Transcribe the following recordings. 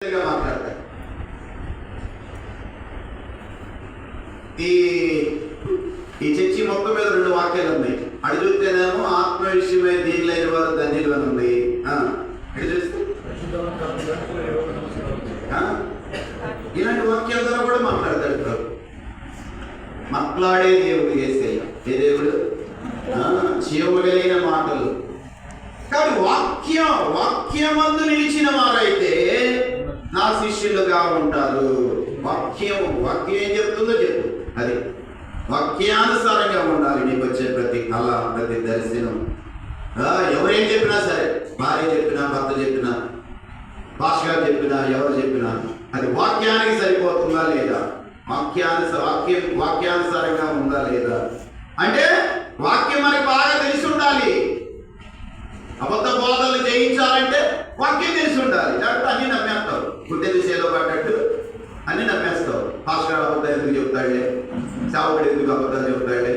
మాట్లాడతారు. ఈ చర్చి మొత్తం మీద 2 వాక్యాలు ఉన్నాయి. అడి చూస్తేనేమో ఆత్మ విషయమై దీనిలైన వారు ధన్యులు అని ఉంది. అడి చూస్తే ఇలాంటి వాక్యాల ద్వారా కూడా మాట్లాడతాడు ప్రభు. మాట్లాడే దేవుడు యేసయ్య. ఏ దేవుడు? జీవము కలిగిన మాటలు. కానీ వాక్యమందు నిలిచిన వారైతే నా శిష్యులుగా ఉంటారు. వాక్యం ఏం చెప్తుందో చెప్పు. అది వాక్యానుసారంగా ఉండాలి. నీకు వచ్చే ప్రతి కళ, ప్రతి దర్శనం, ఎవరేం చెప్పినా సరే, భార్య చెప్పినా, భర్త చెప్పినా, భాష గారు చెప్పినా, ఎవరు చెప్పినా అది వాక్యానికి సరిపోతుందా లేదా, వాక్యానుసారంగా ఉందా లేదా అంటే వాక్యం మనకి బాగా తెలిసి ఉండాలి. అబద్ధ బోధనలు జయించాలంటే వాక్యం తెలిసి ఉండాలి. లేకపోతే అన్ని నమ్మేస్తావు. గుడ్డె దిశలో పడ్డట్టు అన్ని నమ్మేస్తావు. భాస్కర్ అబద్ధాలు ఎందుకు చెప్తాడులే, చావుడు ఎందుకు అబద్ధాలు చెప్తాడులే,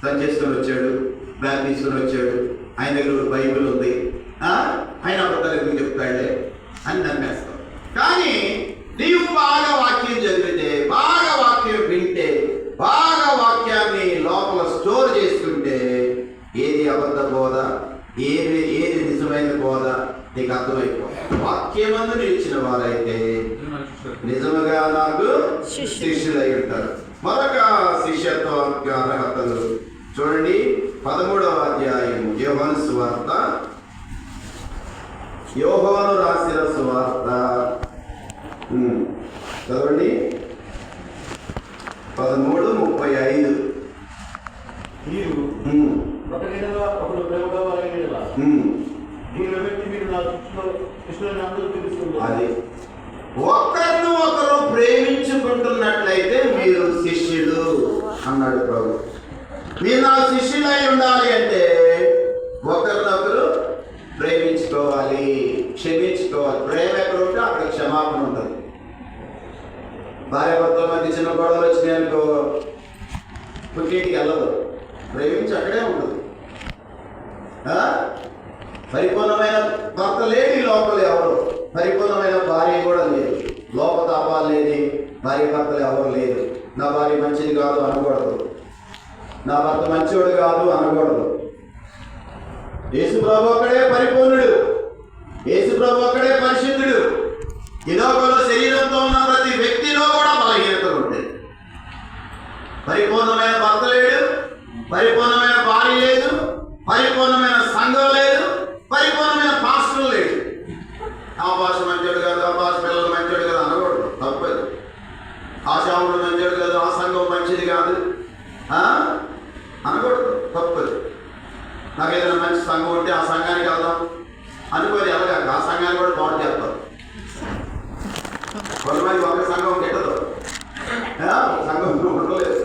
తను చేసుకొని వచ్చాడు, బ్యాగ్ తీసుకొని వచ్చాడు, ఆయన దగ్గర బైబిల్ ఉంది, ఆయన అబద్ధాలు ఎందుకు చెప్తాడులే అని నమ్మేస్తావు. కానీ నీవు బాగా వాక్యం చదివితే, బాగా వాక్యం వింటే, బాగా వాక్యాన్ని లోపల స్టోర్ చేసుకుంటే ఏది అబద్ధ బోధ, ఏది నిజమైన బోధ నీకు అర్థమైపోతుంది. వాక్యమందు నిలిచిన వారైతే నిజముగా నాకు శిష్యులై ఉంటారు. మరొక శిష్యత్వ అర్హతలు చూడండి. 13వ అధ్యాయము యోహాను సువార్త, యోహాను రాసిన సువార్త చదవండి. 13:35. అది ఒకరిని ఒకరు ప్రేమించుకుంటున్నట్లయితే మీరు శిష్యులు అన్నాడు ప్రభు. మీరు నా శిష్యులై ఉండాలి అంటే ఒకరినొకరు ప్రేమించుకోవాలి, క్షమించుకోవాలి. ప్రేమ ఎక్కడ ఉంటే అక్కడ క్షమాపణ ఉంటుంది. భార్యాభర్తల మధ్య చిన్న గొడవలు వచ్చినాయనుకో పుట్టింటికి వెళ్ళదు, ప్రేమించి అక్కడే ఉంటుంది. పరిపూర్ణమైన భర్త లేని లోపల ఎవరు, పరిపూర్ణమైన భార్య కూడా లేదు. లోపతాపాలు లేని భార్య భర్తలు ఎవరు లేదు. నా భార్య మంచిది కాదు అనకూడదు, నా భర్త మంచివాడు కాదు అనకూడదు. యేసు ప్రభు ఒక్కడే పరిపూర్ణుడు, యేసు ప్రభు ఒక్కడే పరిశుద్ధుడు. ఈ లోకంలో శరీరంతో ఉన్న ప్రతి వ్యక్తిలో కూడా బలహీనతలు ఉంటాయి. పరిపూర్ణమైన భర్త లేడు, పరిపూర్ణమైన భార్య లేదు, పరిపూర్ణమైన సంఘం లేదు, పరిపూర్ణమైన పాస్టర్ లేడు. ఆ భాష మంచోడు కాదు, ఆ భాష పిల్లలు మంచోడు కాదు అనకూడదు, తప్పదు. ఆ శాముడు మంచోడు కాదు, ఆ సంఘం మంచిది కాదు అనకూడదు, తప్పదు. నాకు ఏదైనా మంచి సంఘం ఉంటే ఆ సంఘానికి వెళ్దాం అనుకోని ఎలాగ ఆ సంఘాన్ని కూడా పాటు చేస్తారు. కొంతమంది ఒక సంఘం గిట్టదు, సంఘం ఉండలేదు,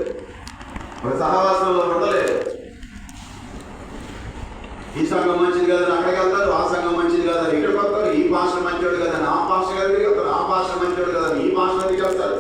ఒక సహవాసంలో ఉండలేదు. ఈ సంఘం మంచిది కాదని అక్కడికి వెళ్తారు, ఆ సంఘం మంచిది కాదని ఇక్కడికి వస్తారు. ఈ భాష మంచోడు కదని ఆ భాష గారికి వెళ్తారు, ఆ భాష మంచోడు కదని ఈ భాష దగ్గరికి వెళ్తారు.